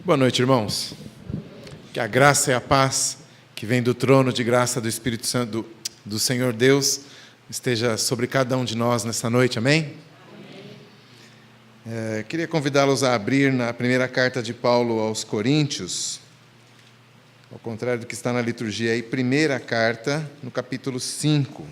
Boa noite, irmãos. Que a graça e a paz que vem do trono de graça do Espírito Santo do Senhor Deus esteja sobre cada um de nós nessa noite, amém? Queria convidá-los a abrir na primeira carta de Paulo aos Coríntios, ao contrário do que está na liturgia aí, primeira carta, no capítulo 5.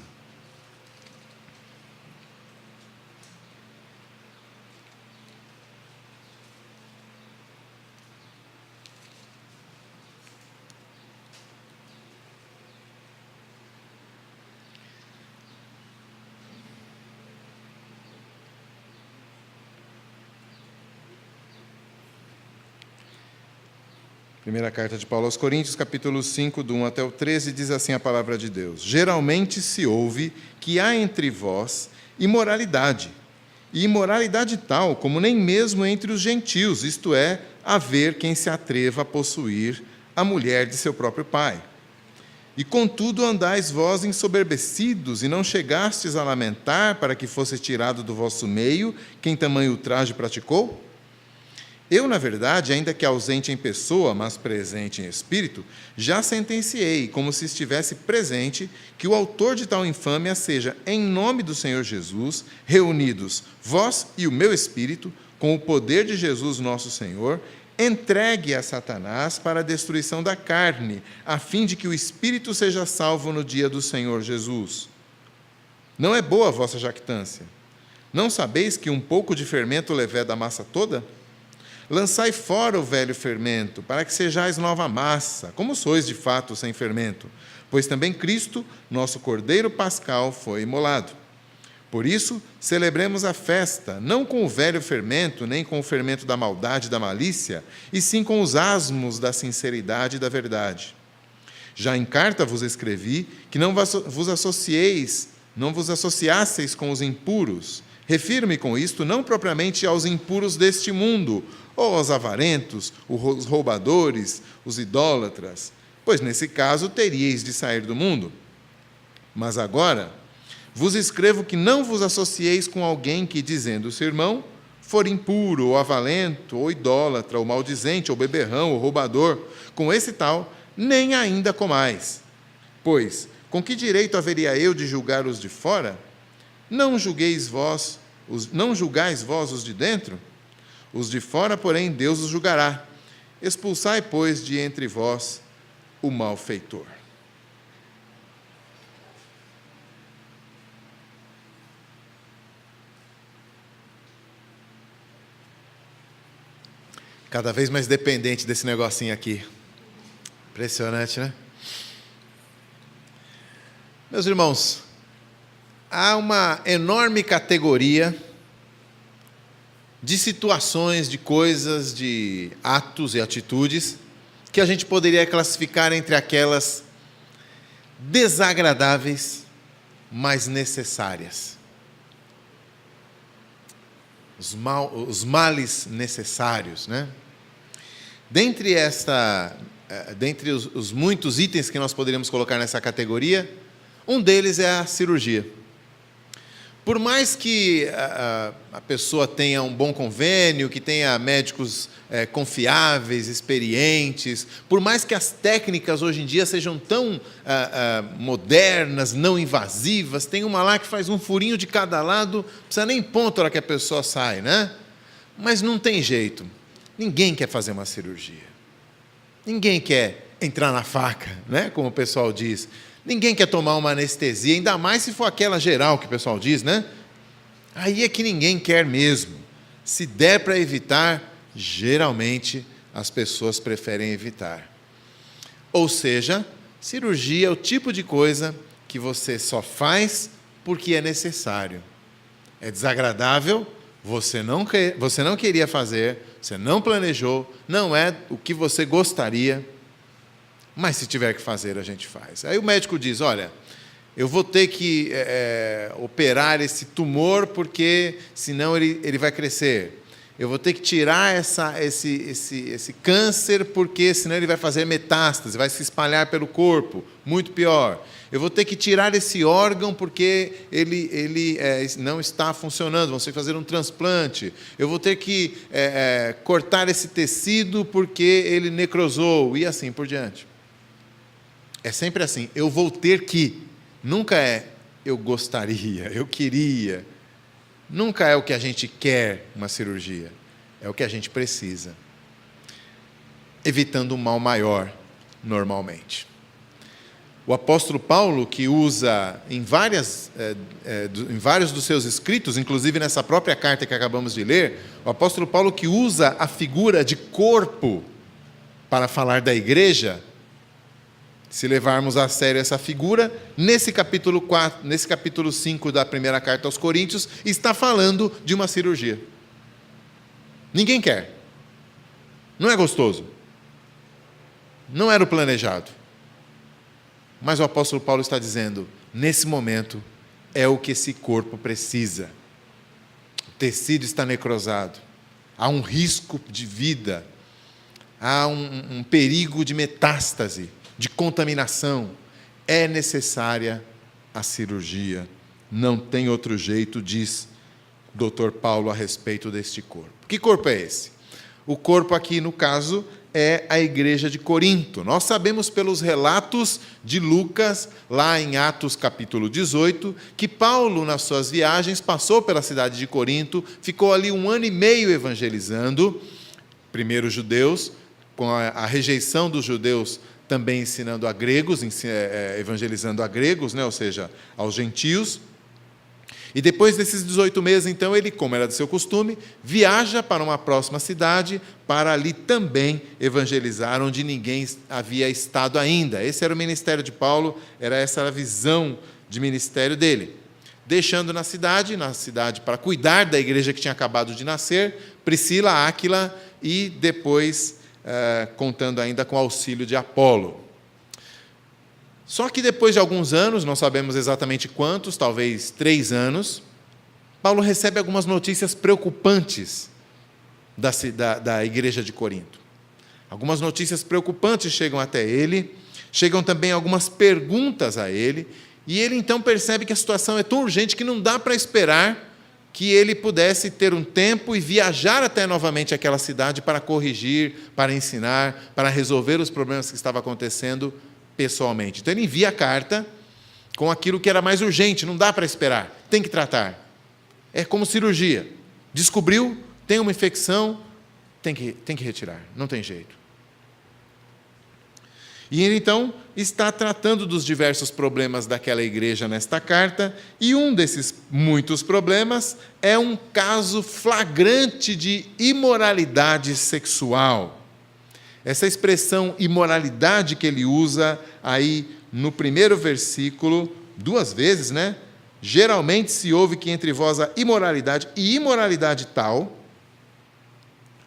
Primeira carta de Paulo aos Coríntios, capítulo 5, do 1 até o 13, diz assim a palavra de Deus: Geralmente se ouve que há entre vós imoralidade, e imoralidade tal como nem mesmo entre os gentios, isto é, haver quem se atreva a possuir a mulher de seu próprio pai. E contudo andais vós ensoberbecidos, e não chegastes a lamentar para que fosse tirado do vosso meio quem tamanho ultraje praticou? Eu, na verdade, ainda que ausente em pessoa, mas presente em espírito, já sentenciei, como se estivesse presente, que o autor de tal infâmia seja, em nome do Senhor Jesus, reunidos, vós e o meu espírito, com o poder de Jesus nosso Senhor, entregue a Satanás para a destruição da carne, a fim de que o espírito seja salvo no dia do Senhor Jesus. Não é boa a vossa jactância. Não sabeis que um pouco de fermento leveda a massa toda? Lançai fora o velho fermento, para que sejais nova massa, como sois de fato sem fermento, pois também Cristo, nosso Cordeiro Pascal, foi imolado. Por isso, celebremos a festa, não com o velho fermento, nem com o fermento da maldade e da malícia, e sim com os asmos da sinceridade e da verdade. Já em carta vos escrevi que não vos associasseis com os impuros. Refiro-me com isto não propriamente aos impuros deste mundo, ou aos avarentos, os roubadores, os idólatras, pois nesse caso teríeis de sair do mundo. Mas agora vos escrevo que não vos associeis com alguém que, dizendo-se irmão, for impuro, ou avalento, ou idólatra, ou maldizente, ou beberrão, ou roubador, com esse tal, nem ainda comais. Pois, com que direito haveria eu de julgar os de fora? Não julgais vós os de dentro? Os de fora, porém, Deus os julgará. Expulsai, pois, de entre vós o malfeitor. Cada vez mais dependente desse negocinho aqui. Impressionante, né? Meus irmãos, há uma enorme categoria de situações, de coisas, de atos e atitudes que a gente poderia classificar entre aquelas desagradáveis, mas necessárias. Os males necessários, né? Dentre os muitos itens que nós poderíamos colocar nessa categoria, um deles é a cirurgia. Por mais que a pessoa tenha um bom convênio, que tenha médicos confiáveis, experientes, por mais que as técnicas hoje em dia sejam tão modernas, não invasivas, tem uma lá que faz um furinho de cada lado, não precisa nem ponto na hora que a pessoa sai, né? Mas não tem jeito. Ninguém quer fazer uma cirurgia. Ninguém quer entrar na faca, né? Como o pessoal diz. Ninguém quer tomar uma anestesia, ainda mais se for aquela geral que o pessoal diz, né? Aí é que ninguém quer mesmo. Se der para evitar, geralmente as pessoas preferem evitar. Ou seja, cirurgia é o tipo de coisa que você só faz porque é necessário. É desagradável, você não queria fazer, você não planejou, não é o que você gostaria, mas se tiver que fazer, a gente faz. Aí o médico diz, olha, eu vou ter que operar esse tumor porque senão ele vai crescer. Eu vou ter que tirar esse câncer, porque senão ele vai fazer metástase, vai se espalhar pelo corpo, muito pior. Eu vou ter que tirar esse órgão porque ele não está funcionando, vamos ter que fazer um transplante. Eu vou ter que cortar esse tecido porque ele necrosou, e assim por diante. É sempre assim, eu vou ter que. Nunca é eu gostaria, eu queria. Nunca é o que a gente quer, uma cirurgia. É o que a gente precisa. Evitando um mal maior, normalmente. O apóstolo Paulo, que usa em vários dos seus escritos, inclusive nessa própria carta que acabamos de ler, o apóstolo Paulo que usa a figura de corpo para falar da igreja, se levarmos a sério essa figura, nesse capítulo 5 da primeira carta aos Coríntios, está falando de uma cirurgia. Ninguém quer. Não é gostoso. Não era o planejado. Mas o apóstolo Paulo está dizendo, nesse momento, é o que esse corpo precisa. O tecido está necrosado. Há um risco de vida. Há um perigo de metástase, de contaminação. É necessária a cirurgia. Não tem outro jeito, diz o Dr. Paulo a respeito deste corpo. Que corpo é esse? O corpo aqui, no caso, é a igreja de Corinto. Nós sabemos pelos relatos de Lucas, lá em Atos capítulo 18, que Paulo, nas suas viagens, passou pela cidade de Corinto, ficou ali 1 ano e meio evangelizando, primeiro os judeus, com a rejeição dos judeus também ensinando a gregos, evangelizando a gregos, né, ou seja, aos gentios. E depois desses 18 meses, então, ele, como era de seu costume, viaja para uma próxima cidade para ali também evangelizar, onde ninguém havia estado ainda. Esse era o ministério de Paulo, essa era a visão de ministério dele. Deixando na cidade para cuidar da igreja que tinha acabado de nascer, Priscila, Áquila, e depois contando ainda com o auxílio de Apolo. Só que depois de alguns anos, não sabemos exatamente quantos, talvez 3 anos, Paulo recebe algumas notícias preocupantes da igreja de Corinto. Algumas notícias preocupantes chegam até ele, chegam também algumas perguntas a ele, e ele então percebe que a situação é tão urgente que não dá para esperar que ele pudesse ter um tempo e viajar até novamente aquela cidade para corrigir, para ensinar, para resolver os problemas que estavam acontecendo pessoalmente. Então ele envia a carta com aquilo que era mais urgente, não dá para esperar, tem que tratar. É como cirurgia. Descobriu, tem uma infecção, tem que retirar, não tem jeito. E ele, então, está tratando dos diversos problemas daquela igreja nesta carta, e um desses muitos problemas é um caso flagrante de imoralidade sexual. Essa expressão imoralidade que ele usa aí no primeiro versículo, 2 vezes, né? Geralmente se ouve que entre vós há imoralidade e imoralidade tal.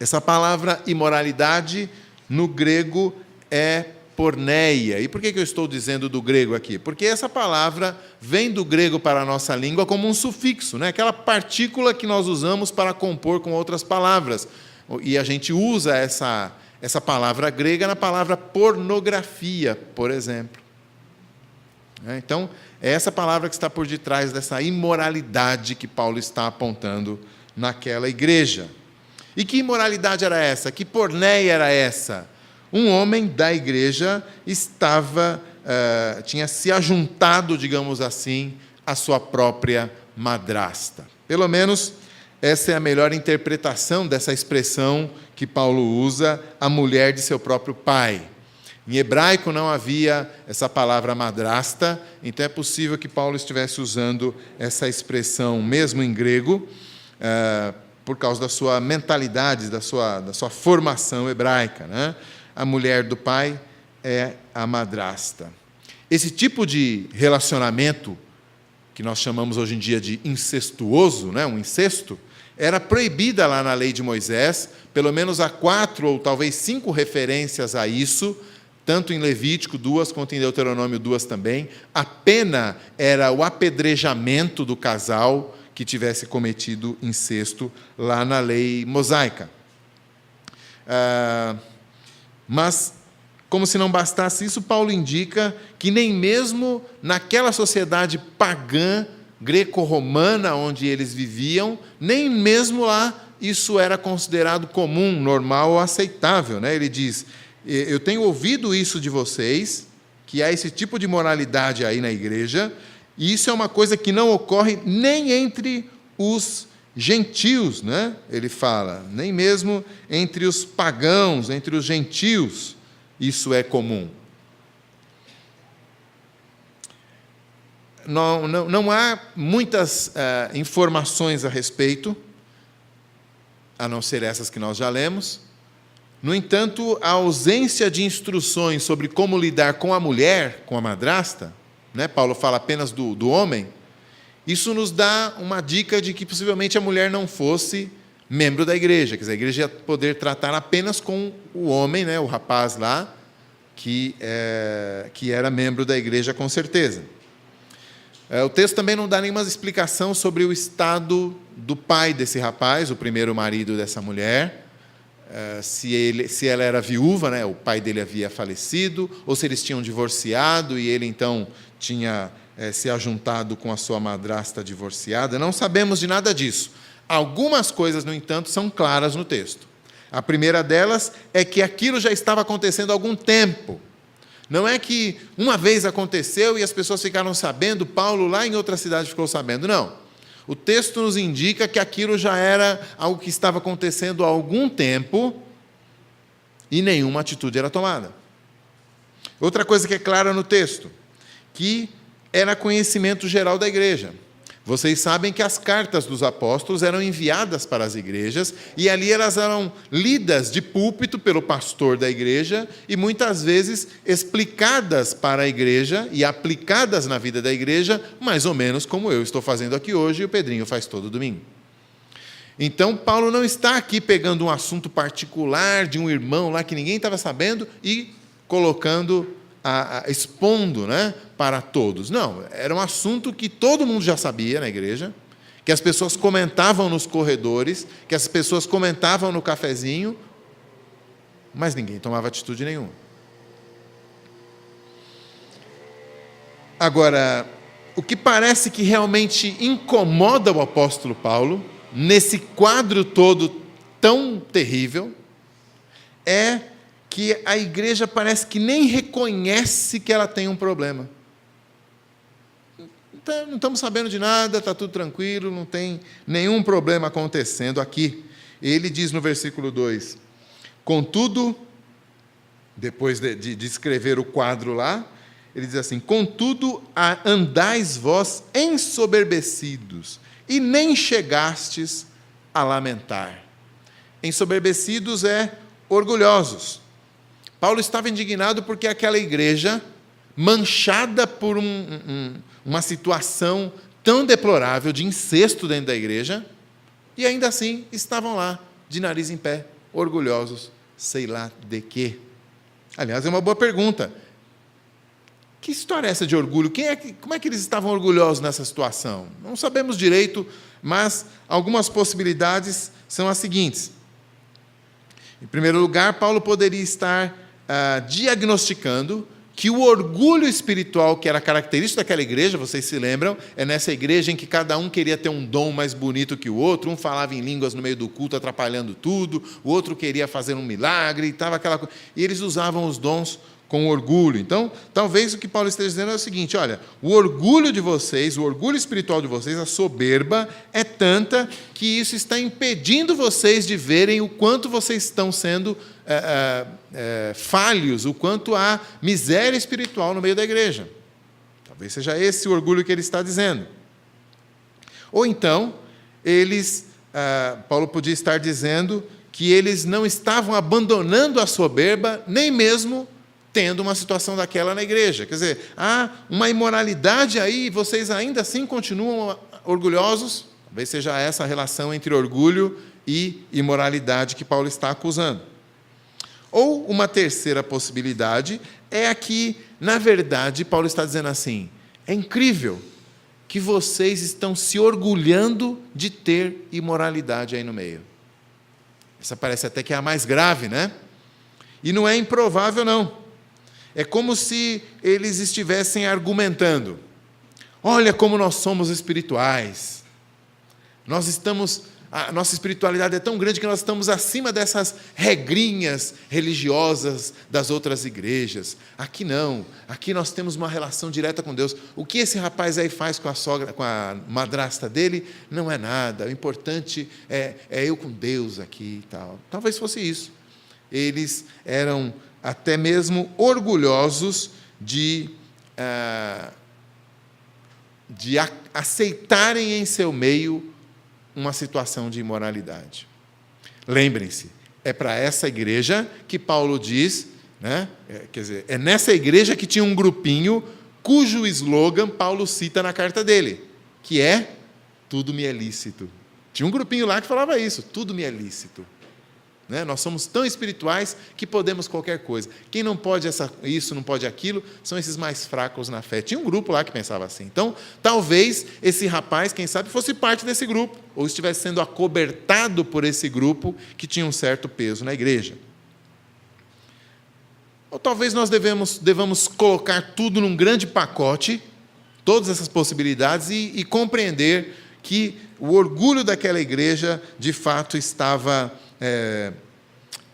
Essa palavra imoralidade no grego é porneia. E por que eu estou dizendo do grego aqui? Porque essa palavra vem do grego para a nossa língua como um sufixo, né? Aquela partícula que nós usamos para compor com outras palavras. E a gente usa essa palavra grega na palavra pornografia, por exemplo. Então, é essa palavra que está por detrás dessa imoralidade que Paulo está apontando naquela igreja. E que imoralidade era essa? Que porneia era essa? Um homem da igreja tinha se ajuntado, digamos assim, à sua própria madrasta. Pelo menos, essa é a melhor interpretação dessa expressão que Paulo usa, a mulher de seu próprio pai. Em hebraico não havia essa palavra madrasta, então é possível que Paulo estivesse usando essa expressão, mesmo em grego, por causa da sua mentalidade, da sua formação hebraica, né? A mulher do pai é a madrasta. Esse tipo de relacionamento, que nós chamamos hoje em dia de incestuoso, né? Um incesto, era proibida lá na lei de Moisés, pelo menos há 4 ou talvez 5 referências a isso, tanto em Levítico 2 quanto em Deuteronômio 2 também. A pena era o apedrejamento do casal que tivesse cometido incesto lá na lei mosaica. Mas, como se não bastasse isso, Paulo indica que nem mesmo naquela sociedade pagã, greco-romana, onde eles viviam, nem mesmo lá isso era considerado comum, normal ou aceitável, né? Ele diz: eu tenho ouvido isso de vocês, que há esse tipo de moralidade aí na igreja, e isso é uma coisa que não ocorre nem entre os gentios, né? Ele fala, nem mesmo entre os pagãos, entre os gentios, isso é comum. Não há muitas informações a respeito, a não ser essas que nós já lemos. No entanto, a ausência de instruções sobre como lidar com a mulher, com a madrasta, né? Paulo fala apenas do homem. Isso nos dá uma dica de que possivelmente a mulher não fosse membro da igreja. Quer dizer, a igreja ia poder tratar apenas com o homem, né? O rapaz lá, que era membro da igreja com certeza. O texto também não dá nenhuma explicação sobre o estado do pai desse rapaz, o primeiro marido dessa mulher, se ela era viúva, né, o pai dele havia falecido, ou se eles tinham divorciado e ele então tinha se ajuntado com a sua madrasta divorciada. Não sabemos de nada disso. Algumas coisas, no entanto, são claras no texto. A primeira delas é que aquilo já estava acontecendo há algum tempo. Não é que uma vez aconteceu e as pessoas ficaram sabendo, Paulo lá em outra cidade ficou sabendo, não. O texto nos indica que aquilo já era algo que estava acontecendo há algum tempo e nenhuma atitude era tomada. Outra coisa que é clara no texto, que era conhecimento geral da igreja. Vocês sabem que as cartas dos apóstolos eram enviadas para as igrejas e ali elas eram lidas de púlpito pelo pastor da igreja e muitas vezes explicadas para a igreja e aplicadas na vida da igreja, mais ou menos como eu estou fazendo aqui hoje e o Pedrinho faz todo domingo. Então, Paulo não está aqui pegando um assunto particular de um irmão lá que ninguém estava sabendo e colocando, expondo, né, para todos. Não, era um assunto que todo mundo já sabia na igreja, que as pessoas comentavam nos corredores, que as pessoas comentavam no cafezinho, mas ninguém tomava atitude nenhuma. Agora, o que parece que realmente incomoda o apóstolo Paulo, nesse quadro todo tão terrível, é que a igreja parece que nem reconhece que ela tem um problema. Então, não estamos sabendo de nada, está tudo tranquilo, não tem nenhum problema acontecendo aqui. Ele diz no versículo 2, contudo, depois de escrever o quadro lá, ele diz assim, contudo, andais vós ensoberbecidos, e nem chegastes a lamentar. Ensoberbecidos é orgulhosos. Paulo estava indignado porque aquela igreja, manchada por uma situação tão deplorável de incesto dentro da igreja, e ainda assim estavam lá, de nariz em pé, orgulhosos, sei lá de quê. Aliás, é uma boa pergunta. Que história é essa de orgulho? Como é que eles estavam orgulhosos nessa situação? Não sabemos direito, mas algumas possibilidades são as seguintes. Em primeiro lugar, Paulo poderia estar diagnosticando que o orgulho espiritual que era característico daquela igreja, vocês se lembram, é nessa igreja em que cada um queria ter um dom mais bonito que o outro, um falava em línguas no meio do culto, atrapalhando tudo, o outro queria fazer um milagre, e estava aquela coisa. E eles usavam os dons com orgulho. Então, talvez o que Paulo esteja dizendo é o seguinte, olha, o orgulho de vocês, o orgulho espiritual de vocês, a soberba, é tanta que isso está impedindo vocês de verem o quanto vocês estão sendo falhos, o quanto há miséria espiritual no meio da igreja. Talvez seja esse o orgulho que ele está dizendo. Ou então, Paulo podia estar dizendo que eles não estavam abandonando a soberba, nem mesmo tendo uma situação daquela na igreja. Quer dizer, há uma imoralidade aí e vocês ainda assim continuam orgulhosos. Talvez seja essa a relação entre orgulho e imoralidade que Paulo está acusando. Ou uma terceira possibilidade é a que, na verdade, Paulo está dizendo assim, é incrível, que vocês estão se orgulhando de ter imoralidade aí no meio. Essa parece até que é a mais grave, né? E não é improvável, não. É como se eles estivessem argumentando. Olha como nós somos espirituais. A nossa espiritualidade é tão grande que nós estamos acima dessas regrinhas religiosas das outras igrejas. Aqui não. Aqui nós temos uma relação direta com Deus. O que esse rapaz aí faz com a madrasta dele, não é nada. O importante é eu com Deus aqui e tal. Talvez fosse isso. Eles eram até mesmo orgulhosos de aceitarem em seu meio uma situação de imoralidade. Lembrem-se, é para essa igreja que Paulo diz, né? Quer dizer, é nessa igreja que tinha um grupinho cujo slogan Paulo cita na carta dele, que é tudo me é lícito. Tinha um grupinho lá que falava isso, tudo me é lícito. Né? Nós somos tão espirituais que podemos qualquer coisa. Quem não pode isso, não pode aquilo, são esses mais fracos na fé. Tinha um grupo lá que pensava assim. Então, talvez esse rapaz, quem sabe, fosse parte desse grupo, ou estivesse sendo acobertado por esse grupo que tinha um certo peso na igreja. Ou talvez nós devamos colocar tudo num grande pacote, todas essas possibilidades, e compreender que o orgulho daquela igreja, de fato, estava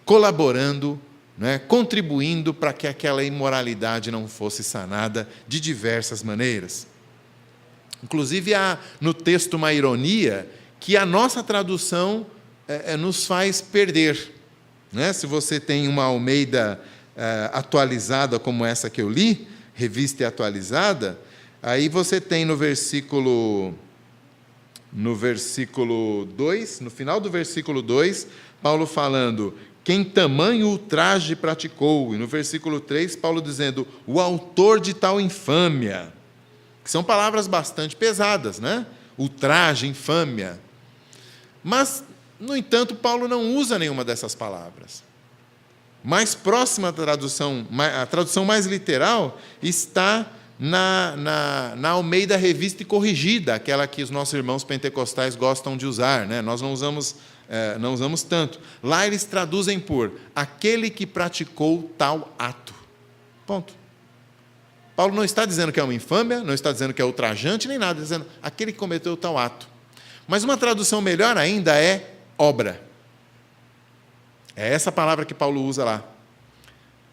colaborando, né, contribuindo para que aquela imoralidade não fosse sanada de diversas maneiras. Inclusive, há no texto uma ironia que a nossa tradução nos faz perder. Né? Se você tem uma Almeida atualizada como essa que eu li, revista e atualizada, aí você tem no versículo 2, no final do versículo 2, Paulo falando, quem tamanho ultraje praticou. E no versículo 3, Paulo dizendo, o autor de tal infâmia. Que são palavras bastante pesadas, né? Ultraje, infâmia. Mas, no entanto, Paulo não usa nenhuma dessas palavras. Mais próxima da tradução, a tradução mais literal, está na Almeida Revista e Corrigida, aquela que os nossos irmãos pentecostais gostam de usar, né? Nós não usamos tanto. Lá eles traduzem por aquele que praticou tal ato. Ponto. Paulo não está dizendo que é uma infâmia, não está dizendo que é ultrajante, nem nada, está dizendo aquele que cometeu tal ato. Mas uma tradução melhor ainda é obra. É essa palavra que Paulo usa lá.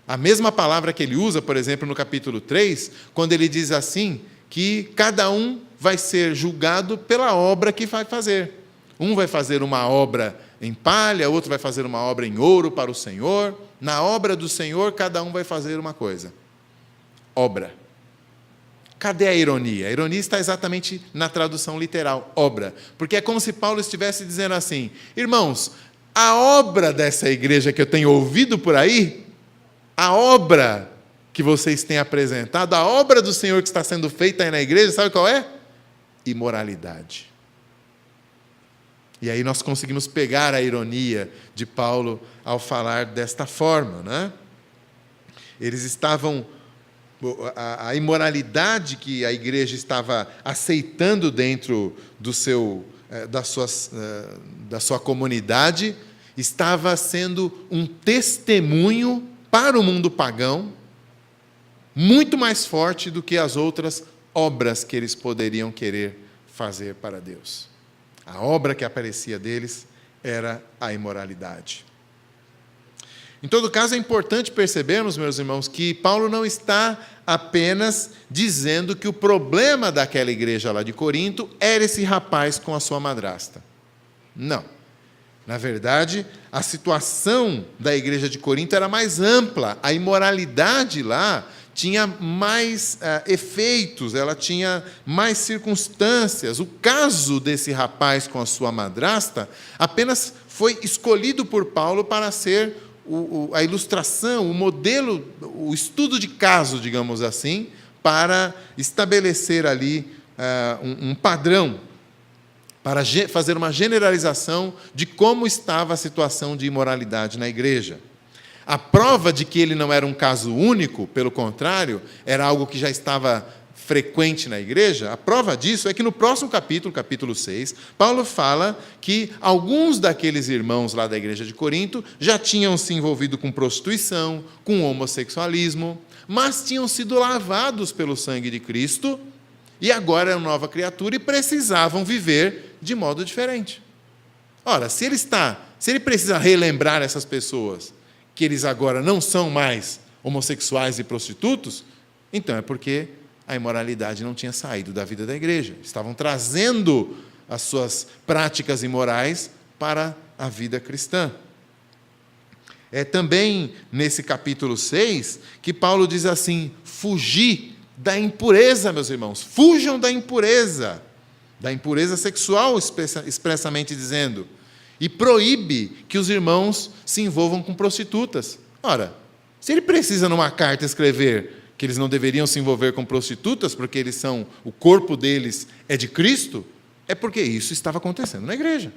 A mesma palavra que ele usa, por exemplo, no capítulo 3, quando ele diz assim, que cada um vai ser julgado pela obra que vai fazer. Um vai fazer uma obra em palha, outro vai fazer uma obra em ouro para o Senhor. Na obra do Senhor, cada um vai fazer uma coisa. Obra. Cadê a ironia? A ironia está exatamente na tradução literal, obra. Porque é como se Paulo estivesse dizendo assim, irmãos, a obra dessa igreja que eu tenho ouvido por aí, a obra que vocês têm apresentado, a obra do Senhor que está sendo feita aí na igreja, sabe qual é? Imoralidade. E aí nós conseguimos pegar a ironia de Paulo ao falar desta forma, né? Eles estavam... A imoralidade que a igreja estava aceitando dentro da sua comunidade estava sendo um testemunho para o mundo pagão muito mais forte do que as outras obras que eles poderiam querer fazer para Deus. A obra que aparecia deles era a imoralidade. Em todo caso, é importante percebermos, meus irmãos, que Paulo não está apenas dizendo que o problema daquela igreja lá de Corinto era esse rapaz com a sua madrasta. Não. Na verdade, a situação da igreja de Corinto era mais ampla. A imoralidade lá tinha mais efeitos, ela tinha mais circunstâncias. O caso desse rapaz com a sua madrasta apenas foi escolhido por Paulo para ser a ilustração, o modelo, o estudo de caso, digamos assim, para estabelecer ali um padrão, para fazer uma generalização de como estava a situação de imoralidade na igreja. A prova de que ele não era um caso único, pelo contrário, era algo que já estava frequente na igreja, a prova disso é que no próximo capítulo, capítulo 6, Paulo fala que alguns daqueles irmãos lá da igreja de Corinto já tinham se envolvido com prostituição, com homossexualismo, mas tinham sido lavados pelo sangue de Cristo e agora eram nova criatura e precisavam viver de modo diferente. Ora, se ele precisa relembrar essas pessoas que eles agora não são mais homossexuais e prostitutos, então é porque a imoralidade não tinha saído da vida da igreja. Estavam trazendo as suas práticas imorais para a vida cristã. É também nesse capítulo 6 que Paulo diz assim: fugir da impureza, meus irmãos. Fujam da impureza sexual, expressamente dizendo. E proíbe que os irmãos se envolvam com prostitutas. Ora, se ele precisa numa carta escrever que eles não deveriam se envolver com prostitutas porque o corpo deles é de Cristo, é porque isso estava acontecendo na igreja.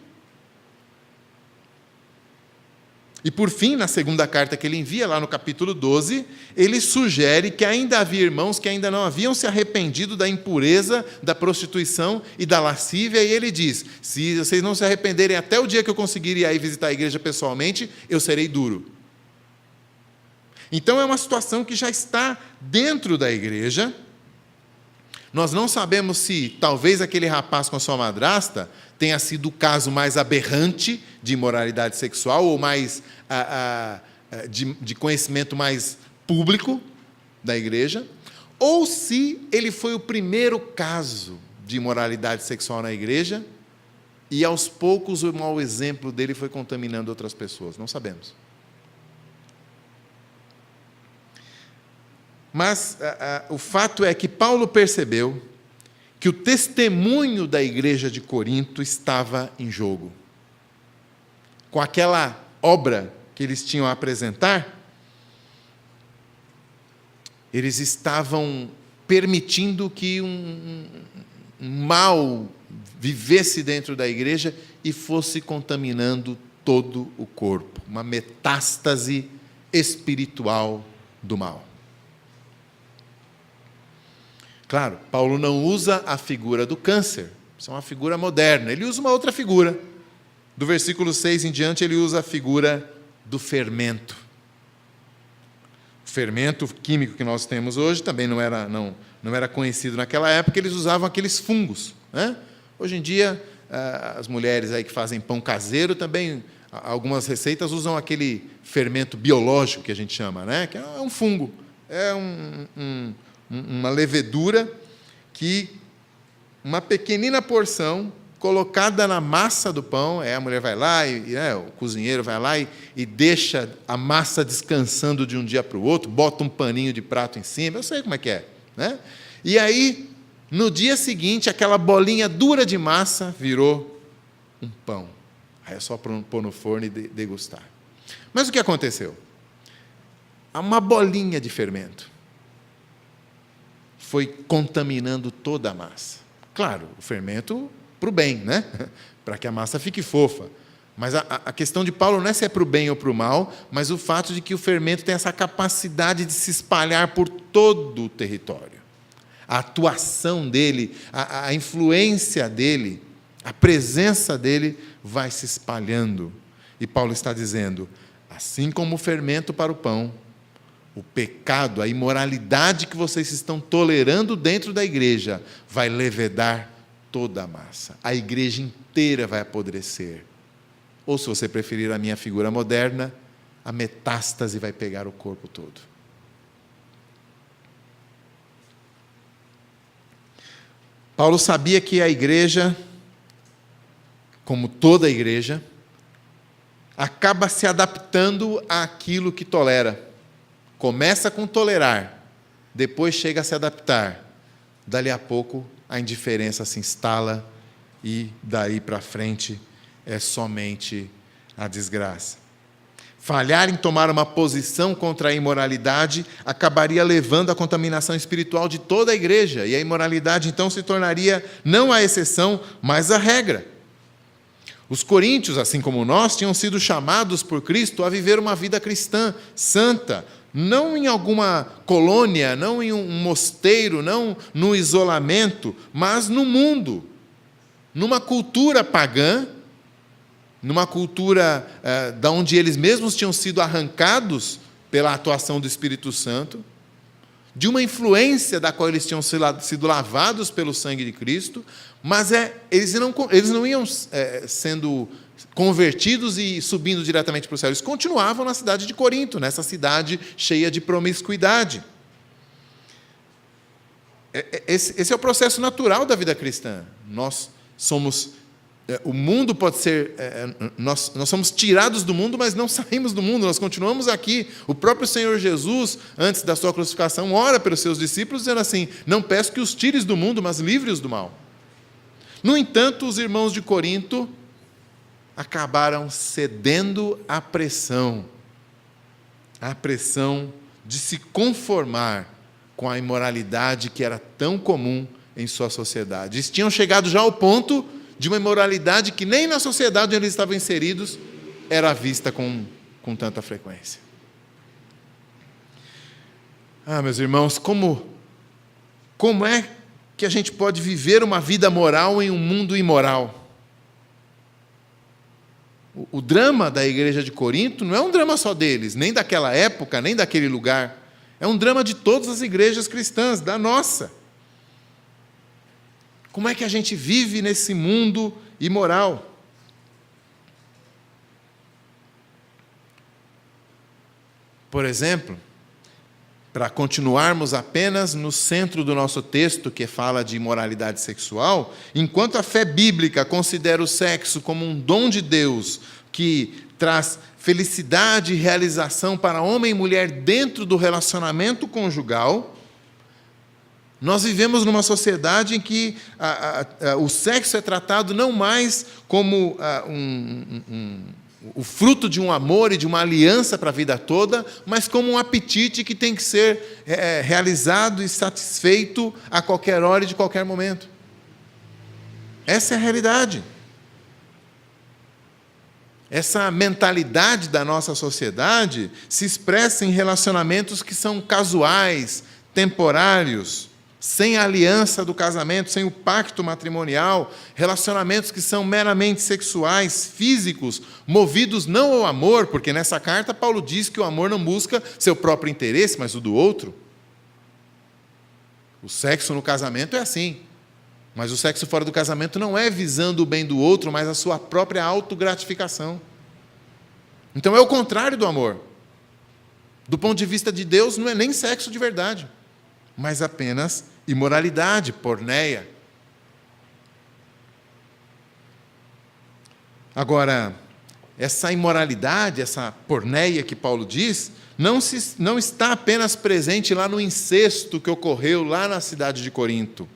E por fim, na segunda carta que ele envia, lá no capítulo 12, ele sugere que ainda havia irmãos que ainda não haviam se arrependido da impureza, da prostituição e da lascívia, e ele diz: se vocês não se arrependerem até o dia que eu conseguir ir aí visitar a igreja pessoalmente, eu serei duro. Então é uma situação que já está dentro da igreja. Nós não sabemos se talvez aquele rapaz com a sua madrasta tenha sido o caso mais aberrante de imoralidade sexual ou mais de conhecimento mais público da igreja, ou se ele foi o primeiro caso de imoralidade sexual na igreja e aos poucos o mau exemplo dele foi contaminando outras pessoas. Não sabemos. Mas o fato é que Paulo percebeu que o testemunho da igreja de Corinto estava em jogo. Com aquela obra que eles tinham a apresentar, eles estavam permitindo que um mal vivesse dentro da igreja e fosse contaminando todo o corpo. Uma metástase espiritual do mal. Claro, Paulo não usa a figura do câncer, isso é uma figura moderna, ele usa uma outra figura. Do versículo 6 em diante, ele usa a figura do fermento. O fermento químico que nós temos hoje também não era conhecido naquela época, eles usavam aqueles fungos, né? Hoje em dia, as mulheres aí que fazem pão caseiro também, algumas receitas usam aquele fermento biológico que a gente chama, né? Que é um fungo, é uma levedura que uma pequenina porção colocada na massa do pão, a mulher vai lá, o cozinheiro vai lá e deixa a massa descansando de um dia para o outro, bota um paninho de prato em cima, eu sei como é que é, né? E aí, no dia seguinte, aquela bolinha dura de massa virou um pão. Aí é só pôr no forno e degustar. Mas o que aconteceu? Uma bolinha de fermento foi contaminando toda a massa. Claro, o fermento para o bem, né? Para que a massa fique fofa. Mas a questão de Paulo não é se é para o bem ou para o mal, mas o fato de que o fermento tem essa capacidade de se espalhar por todo o território. A atuação dele, a influência dele, a presença dele vai se espalhando. E Paulo está dizendo, assim como o fermento para o pão, o pecado, a imoralidade que vocês estão tolerando dentro da igreja vai levedar toda a massa. A igreja inteira vai apodrecer. Ou, se você preferir a minha figura moderna, a metástase vai pegar o corpo todo. Paulo sabia que a igreja, como toda a igreja, acaba se adaptando àquilo que tolera. Começa com tolerar, depois chega a se adaptar. Dali a pouco, a indiferença se instala e, daí para frente, é somente a desgraça. Falhar em tomar uma posição contra a imoralidade acabaria levando à contaminação espiritual de toda a igreja, e a imoralidade, então, se tornaria não a exceção, mas a regra. Os coríntios, assim como nós, tinham sido chamados por Cristo a viver uma vida cristã, santa, não em alguma colônia, não em um mosteiro, não no isolamento, mas no mundo, numa cultura pagã, numa cultura da onde eles mesmos tinham sido arrancados pela atuação do Espírito Santo, de uma influência da qual eles tinham sido lavados pelo sangue de Cristo, mas eles não iam sendo convertidos e subindo diretamente para o céu. Eles continuavam na cidade de Corinto, nessa cidade cheia de promiscuidade. Esse é o processo natural da vida cristã. Nós somos... O mundo pode ser... Nós somos tirados do mundo, mas não saímos do mundo, nós continuamos aqui. O próprio Senhor Jesus, antes da sua crucificação, ora pelos seus discípulos, dizendo assim: não peço que os tires do mundo, mas livre-os do mal. No entanto, os irmãos de Corinto acabaram cedendo à pressão de se conformar com a imoralidade que era tão comum em sua sociedade. Eles tinham chegado já ao ponto de uma imoralidade que nem na sociedade onde eles estavam inseridos era vista com tanta frequência. Meus irmãos, como é que a gente pode viver uma vida moral em um mundo imoral? O drama da igreja de Corinto não é um drama só deles, nem daquela época, nem daquele lugar. É um drama de todas as igrejas cristãs, da nossa. Como é que a gente vive nesse mundo imoral? Por exemplo, para continuarmos apenas no centro do nosso texto, que fala de imoralidade sexual, enquanto a fé bíblica considera o sexo como um dom de Deus que traz felicidade e realização para homem e mulher dentro do relacionamento conjugal, nós vivemos numa sociedade em que o sexo é tratado não mais como o fruto de um amor e de uma aliança para a vida toda, mas como um apetite que tem que ser realizado e satisfeito a qualquer hora e de qualquer momento. Essa é a realidade. Essa mentalidade da nossa sociedade se expressa em relacionamentos que são casuais, temporários, sem a aliança do casamento, sem o pacto matrimonial, relacionamentos que são meramente sexuais, físicos, movidos não ao amor, porque nessa carta Paulo diz que o amor não busca seu próprio interesse, mas o do outro. O sexo no casamento é assim, mas o sexo fora do casamento não é visando o bem do outro, mas a sua própria autogratificação. Então é o contrário do amor. Do ponto de vista de Deus, não é nem sexo de verdade, mas apenas imoralidade, porneia. Agora, essa imoralidade, essa porneia que Paulo diz, não está apenas presente lá no incesto que ocorreu lá na cidade de Corinto.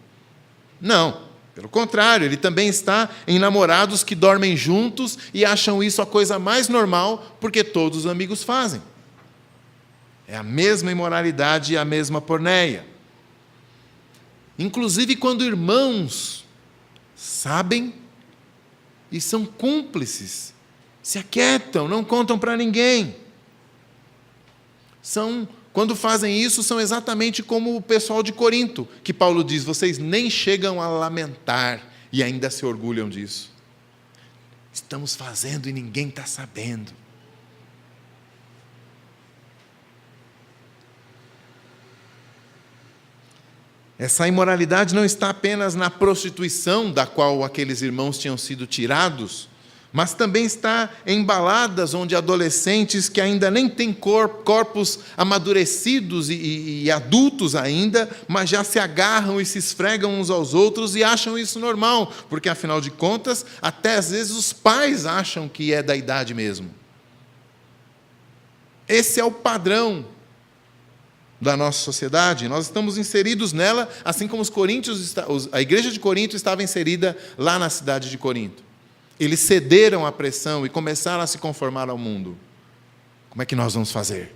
Não, pelo contrário, ele também está em namorados que dormem juntos e acham isso a coisa mais normal, porque todos os amigos fazem. É a mesma imoralidade e a mesma porneia. Inclusive quando irmãos sabem e são cúmplices, se aquietam, não contam para ninguém. Quando fazem isso, são exatamente como o pessoal de Corinto, que Paulo diz: vocês nem chegam a lamentar e ainda se orgulham disso. Estamos fazendo e ninguém está sabendo. Essa imoralidade não está apenas na prostituição da qual aqueles irmãos tinham sido tirados, mas também está em baladas onde adolescentes que ainda nem têm corpos amadurecidos e adultos ainda, mas já se agarram e se esfregam uns aos outros e acham isso normal, porque afinal de contas, até às vezes os pais acham que é da idade mesmo. Esse é o padrão da nossa sociedade, nós estamos inseridos nela, assim como a igreja de Corinto estava inserida lá na cidade de Corinto. Eles cederam à pressão e começaram a se conformar ao mundo. Como é que nós vamos fazer?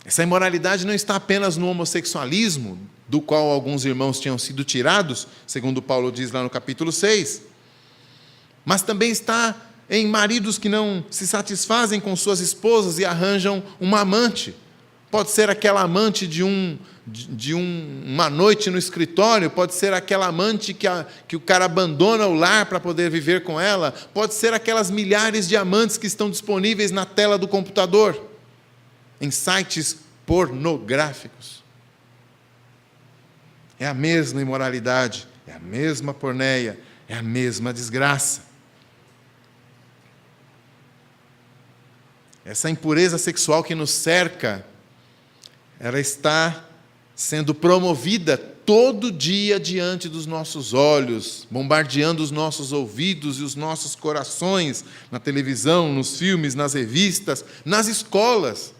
Essa imoralidade não está apenas no homossexualismo, do qual alguns irmãos tinham sido tirados, segundo Paulo diz lá no capítulo 6, mas também está em maridos que não se satisfazem com suas esposas e arranjam uma amante. Pode ser aquela amante de uma noite no escritório, pode ser aquela amante que o cara abandona o lar para poder viver com ela, pode ser aquelas milhares de amantes que estão disponíveis na tela do computador, em sites pornográficos. É a mesma imoralidade, é a mesma porneia, é a mesma desgraça. Essa impureza sexual que nos cerca, ela está sendo promovida todo dia diante dos nossos olhos, bombardeando os nossos ouvidos e os nossos corações, na televisão, nos filmes, nas revistas, nas escolas.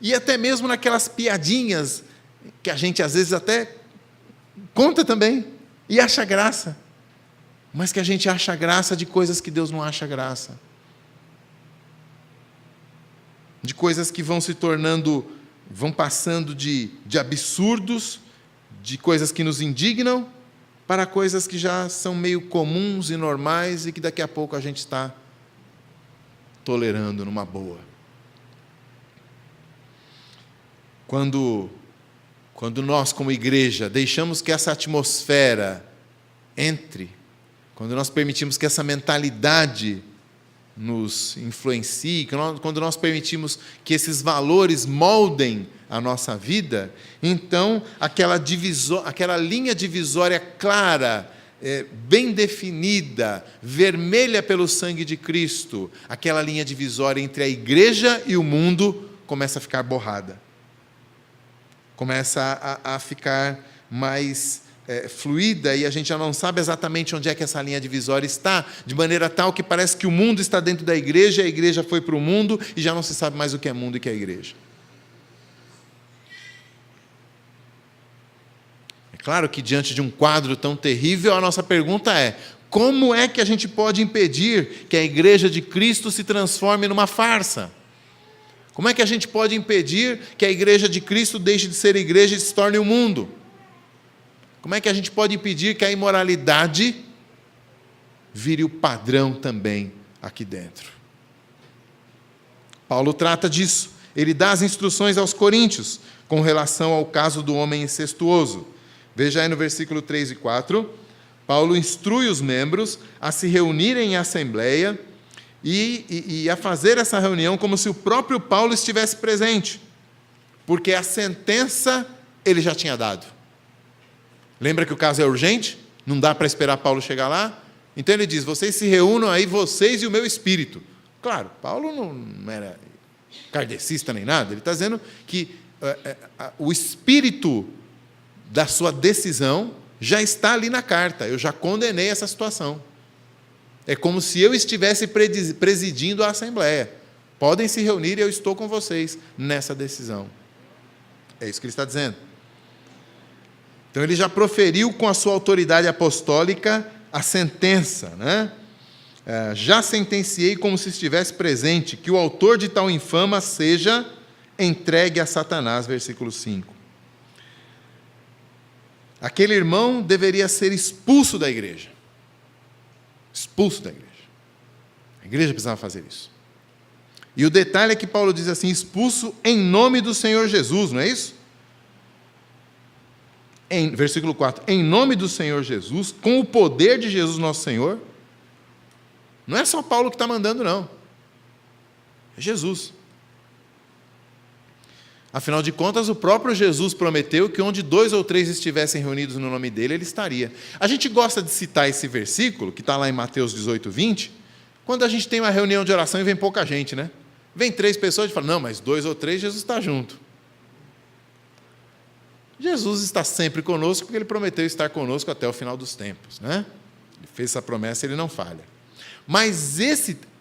E até mesmo naquelas piadinhas que a gente às vezes até conta também e acha graça. Mas que a gente acha graça de coisas que Deus não acha graça. De coisas que vão passando de absurdos, de coisas que nos indignam, para coisas que já são meio comuns e normais e que daqui a pouco a gente está tolerando numa boa. Quando nós, como igreja, deixamos que essa atmosfera entre, quando nós permitimos que essa mentalidade nos influencie, quando nós permitimos que esses valores moldem a nossa vida, então aquela linha divisória clara, bem definida, vermelha pelo sangue de Cristo, aquela linha divisória entre a igreja e o mundo começa a ficar borrada. Começa a ficar mais fluida e a gente já não sabe exatamente onde é que essa linha divisória está, de maneira tal que parece que o mundo está dentro da igreja, a igreja foi para o mundo e já não se sabe mais o que é mundo e o que é igreja. É claro que diante de um quadro tão terrível, a nossa pergunta é: como é que a gente pode impedir que a igreja de Cristo se transforme numa farsa? Como é que a gente pode impedir que a igreja de Cristo deixe de ser igreja e se torne o mundo? Como é que a gente pode impedir que a imoralidade vire o padrão também aqui dentro? Paulo trata disso. Ele dá as instruções aos coríntios com relação ao caso do homem incestuoso. Veja aí no versículo 3 e 4. Paulo instrui os membros a se reunirem em assembleia e a fazer essa reunião como se o próprio Paulo estivesse presente, porque a sentença ele já tinha dado. Lembra que o caso é urgente? Não dá para esperar Paulo chegar lá? Então ele diz: vocês se reúnam aí, vocês e o meu espírito. Claro, Paulo não era kardecista nem nada, ele está dizendo que o espírito da sua decisão já está ali na carta, eu já condenei essa situação. É como se eu estivesse presidindo a assembleia. Podem se reunir e eu estou com vocês nessa decisão. É isso que ele está dizendo. Então ele já proferiu com a sua autoridade apostólica a sentença, né? Já sentenciei como se estivesse presente, que o autor de tal infâmia seja entregue a Satanás, versículo 5. Aquele irmão deveria ser expulso da igreja. Expulso da igreja. A igreja precisava fazer isso. E o detalhe é que Paulo diz assim: expulso em nome do Senhor Jesus, não é isso? Versículo 4, em nome do Senhor Jesus, com o poder de Jesus nosso Senhor. Não é só Paulo que está mandando, não. É Jesus. Afinal de contas, o próprio Jesus prometeu que onde 2 ou 3 estivessem reunidos no nome dele, ele estaria. A gente gosta de citar esse versículo, que está lá em Mateus 18, 20, quando a gente tem uma reunião de oração e vem pouca gente, né? Vem 3 pessoas e fala: não, mas 2 ou 3, Jesus está junto. Jesus está sempre conosco, porque ele prometeu estar conosco até o final dos tempos, né? Ele fez essa promessa, ele não falha. Mas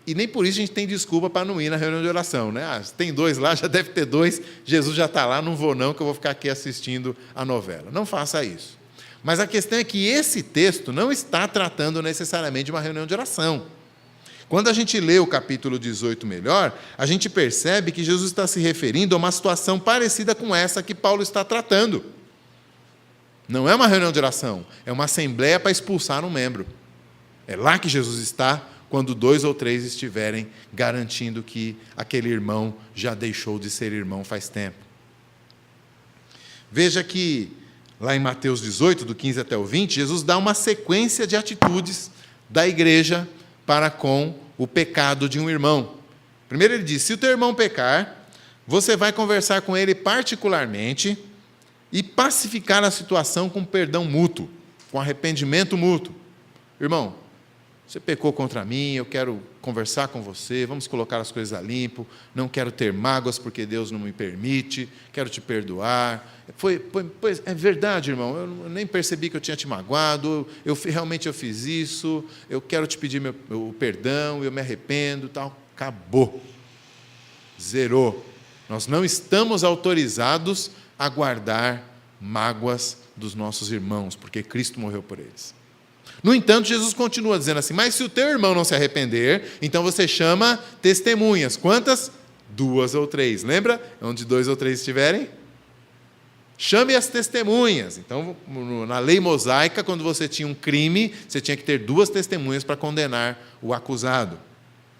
e nem por isso a gente tem desculpa para não ir na reunião de oração, né? Se tem 2 lá, já deve ter 2, Jesus já está lá, não vou não, que eu vou ficar aqui assistindo a novela. Não faça isso. Mas a questão é que esse texto não está tratando necessariamente de uma reunião de oração. Quando a gente lê o capítulo 18 melhor, a gente percebe que Jesus está se referindo a uma situação parecida com essa que Paulo está tratando. Não é uma reunião de oração, é uma assembleia para expulsar um membro. É lá que Jesus está quando 2 ou 3 estiverem garantindo que aquele irmão já deixou de ser irmão faz tempo. Veja que, lá em Mateus 18, do 15 até o 20, Jesus dá uma sequência de atitudes da igreja para com o pecado de um irmão. Primeiro ele diz, se o teu irmão pecar, você vai conversar com ele particularmente e pacificar a situação com perdão mútuo, com arrependimento mútuo. Irmão, você pecou contra mim, eu quero conversar com você, vamos colocar as coisas a limpo, não quero ter mágoas porque Deus não me permite, quero te perdoar. Pois é verdade, irmão, eu nem percebi que eu tinha te magoado, realmente eu fiz isso, eu quero te pedir o perdão, eu me arrependo, tal. Acabou. Zerou. Nós não estamos autorizados a guardar mágoas dos nossos irmãos, porque Cristo morreu por eles. No entanto, Jesus continua dizendo assim, mas se o teu irmão não se arrepender, então você chama testemunhas. Quantas? 2 ou 3. Lembra? Onde 2 ou 3 estiverem? Chame as testemunhas. Então, na lei mosaica, quando você tinha um crime, você tinha que ter 2 testemunhas para condenar o acusado.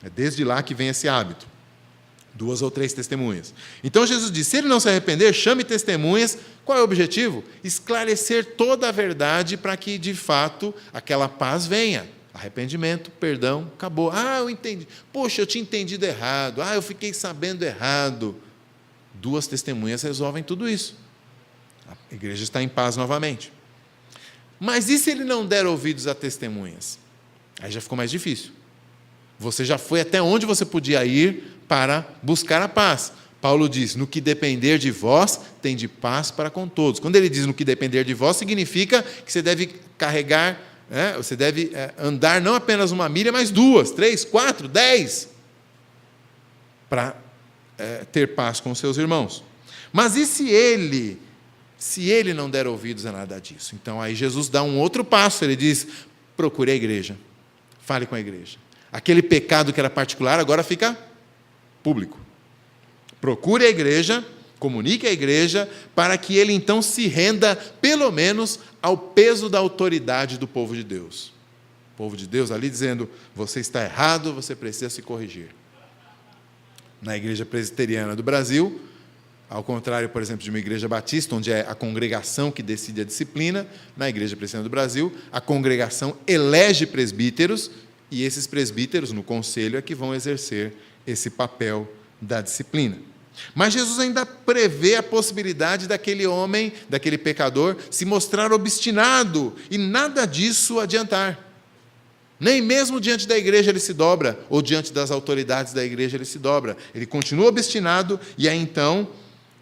É desde lá que vem esse hábito. 2 ou 3 testemunhas. Então Jesus diz, se ele não se arrepender, chame testemunhas. Qual é o objetivo? Esclarecer toda a verdade para que, de fato, aquela paz venha. Arrependimento, perdão, acabou. Eu entendi. Poxa, eu tinha entendido errado. Eu fiquei sabendo errado. 2 testemunhas resolvem tudo isso. A igreja está em paz novamente. Mas e se ele não der ouvidos a testemunhas? Aí já ficou mais difícil. Você já foi até onde você podia ir para buscar a paz. Paulo diz, no que depender de vós, tende paz para com todos. Quando ele diz no que depender de vós, significa que você deve carregar, você deve andar não apenas 1 milha, mas 2, 3, 4, 10, para ter paz com seus irmãos. Mas e se ele não der ouvidos a nada disso? Então aí Jesus dá um outro passo, ele diz, procure a igreja, fale com a igreja. Aquele pecado que era particular agora fica público. Procure a igreja, comunique à igreja, para que ele então se renda, pelo menos, ao peso da autoridade do povo de Deus. O povo de Deus ali dizendo, você está errado, você precisa se corrigir. Na igreja presbiteriana do Brasil, ao contrário, por exemplo, de uma igreja batista, onde é a congregação que decide a disciplina, na igreja presbiteriana do Brasil, a congregação elege presbíteros, e esses presbíteros, no conselho, é que vão exercer esse papel da disciplina. Mas Jesus ainda prevê a possibilidade daquele homem, daquele pecador, se mostrar obstinado e nada disso adiantar. Nem mesmo diante da igreja ele se dobra, ou diante das autoridades da igreja ele se dobra. Ele continua obstinado e aí então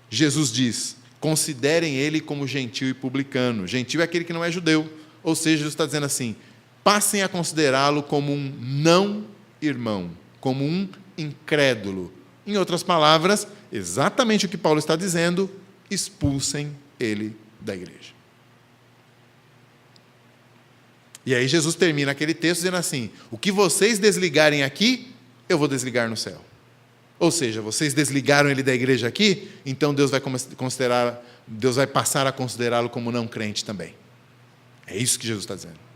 Jesus diz, considerem ele como gentil e publicano. Gentil é aquele que não é judeu. Ou seja, Jesus está dizendo assim, passem a considerá-lo como um não-irmão, como um incrédulo. Em outras palavras, exatamente o que Paulo está dizendo, expulsem ele da igreja. E aí Jesus termina aquele texto dizendo assim, o que vocês desligarem aqui, eu vou desligar no céu. Ou seja, vocês desligaram ele da igreja aqui, então Deus vai passar a considerá-lo como não crente também. É isso que Jesus está dizendo.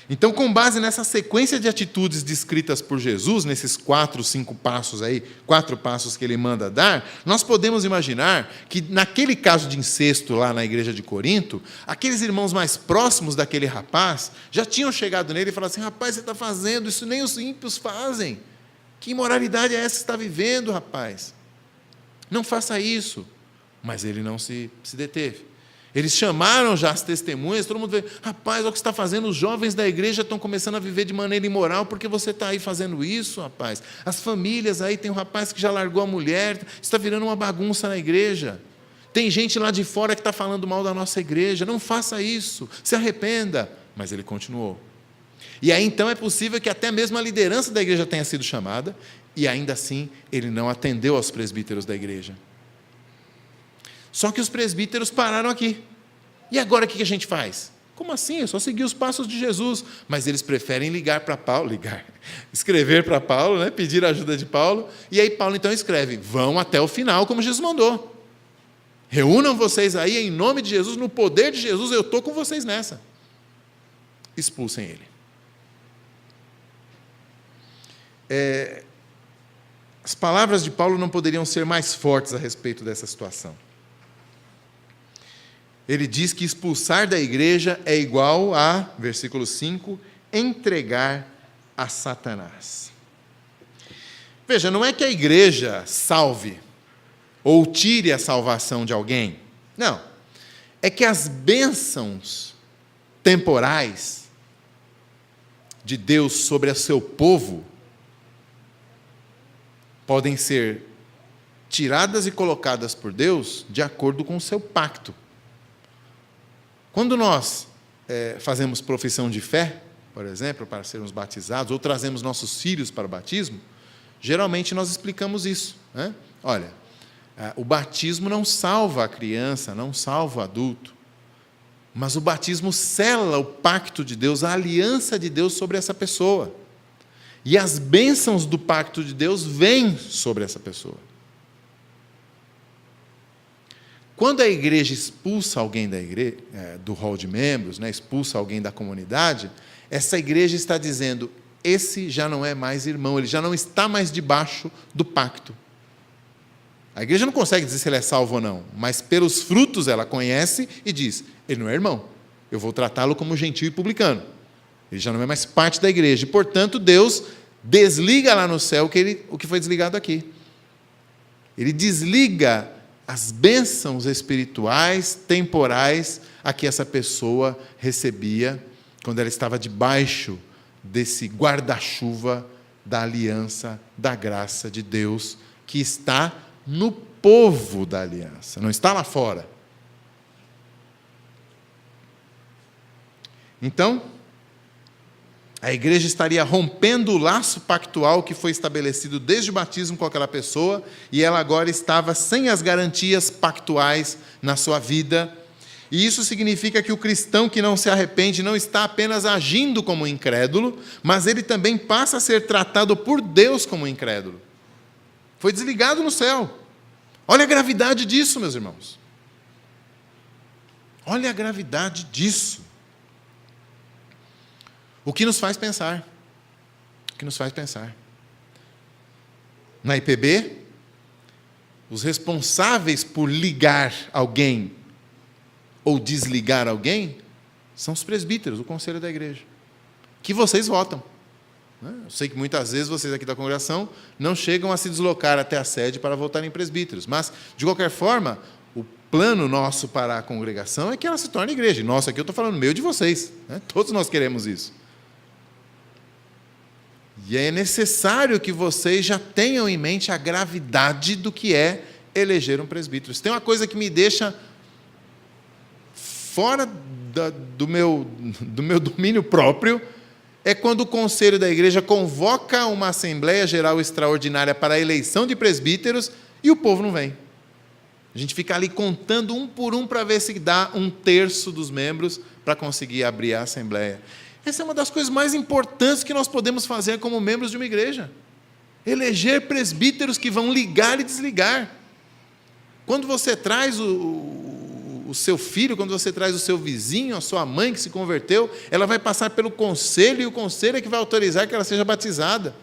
Então, com base nessa sequência de atitudes descritas por Jesus, nesses 4 passos que ele manda dar, nós podemos imaginar que, naquele caso de incesto lá na igreja de Corinto, aqueles irmãos mais próximos daquele rapaz já tinham chegado nele e falado assim, rapaz, você está fazendo isso, nem os ímpios fazem. Que imoralidade é essa que você está vivendo, rapaz? Não faça isso. Mas ele não se deteve. Eles chamaram já as testemunhas, todo mundo vê, rapaz, olha o que você está fazendo, os jovens da igreja estão começando a viver de maneira imoral, porque você está aí fazendo isso, rapaz. As famílias aí, tem um rapaz que já largou a mulher, está virando uma bagunça na igreja. Tem gente lá de fora que está falando mal da nossa igreja, não faça isso, se arrependa. Mas ele continuou. E aí então é possível que até mesmo a liderança da igreja tenha sido chamada, e ainda assim ele não atendeu aos presbíteros da igreja. Só que os presbíteros pararam aqui. E agora o que a gente faz? Como assim? É só seguir os passos de Jesus. Mas eles preferem escrever para Paulo, né? Pedir a ajuda de Paulo. E aí Paulo então escreve, vão até o final como Jesus mandou. Reúnam vocês aí em nome de Jesus, no poder de Jesus, eu estou com vocês nessa. Expulsem ele. As palavras de Paulo não poderiam ser mais fortes a respeito dessa situação. Ele diz que expulsar da igreja é igual a, versículo 5, entregar a Satanás. Veja, não é que a igreja salve ou tire a salvação de alguém. Não. É que as bênçãos temporais de Deus sobre o seu povo podem ser tiradas e colocadas por Deus de acordo com o seu pacto. Quando nós fazemos profissão de fé, por exemplo, para sermos batizados, ou trazemos nossos filhos para o batismo, geralmente nós explicamos isso, né? Olha, o batismo não salva a criança, não salva o adulto, mas o batismo sela o pacto de Deus, a aliança de Deus sobre essa pessoa. E as bênçãos do pacto de Deus vêm sobre essa pessoa. Quando a igreja expulsa alguém da igreja, do hall de membros, né, expulsa alguém da comunidade, essa igreja está dizendo, esse já não é mais irmão, ele já não está mais debaixo do pacto. A igreja não consegue dizer se ele é salvo ou não, mas pelos frutos ela conhece e diz, ele não é irmão, eu vou tratá-lo como gentio e publicano. Ele já não é mais parte da igreja, e portanto Deus desliga lá no céu o que foi desligado aqui. Ele desliga as bênçãos espirituais, temporais, a que essa pessoa recebia quando ela estava debaixo desse guarda-chuva da aliança, da graça de Deus, que está no povo da aliança, não está lá fora. Então, a igreja estaria rompendo o laço pactual que foi estabelecido desde o batismo com aquela pessoa, e ela agora estava sem as garantias pactuais na sua vida. E isso significa que o cristão que não se arrepende não está apenas agindo como incrédulo, mas ele também passa a ser tratado por Deus como incrédulo. Foi desligado no céu. Olha a gravidade disso, meus irmãos. Olha a gravidade disso. O que nos faz pensar? O que nos faz pensar? Na IPB, os responsáveis por ligar alguém ou desligar alguém são os presbíteros, o conselho da igreja, que vocês votam. Eu sei que muitas vezes vocês aqui da congregação não chegam a se deslocar até a sede para votar em presbíteros, mas, de qualquer forma, o plano nosso para a congregação é que ela se torne igreja. E nossa, aqui eu estou falando meio de vocês, né? Todos nós queremos isso. E é necessário que vocês já tenham em mente a gravidade do que é eleger um presbítero. Se tem uma coisa que me deixa fora do meu domínio próprio, é quando o conselho da igreja convoca uma Assembleia Geral Extraordinária para a eleição de presbíteros e o povo não vem. A gente fica ali contando um por um para ver se dá 1/3 dos membros para conseguir abrir a Assembleia. Essa é uma das coisas mais importantes que nós podemos fazer como membros de uma igreja. Eleger presbíteros que vão ligar e desligar. Quando você traz o seu filho, quando você traz o seu vizinho, a sua mãe que se converteu, ela vai passar pelo conselho, e o conselho é que vai autorizar que ela seja batizada.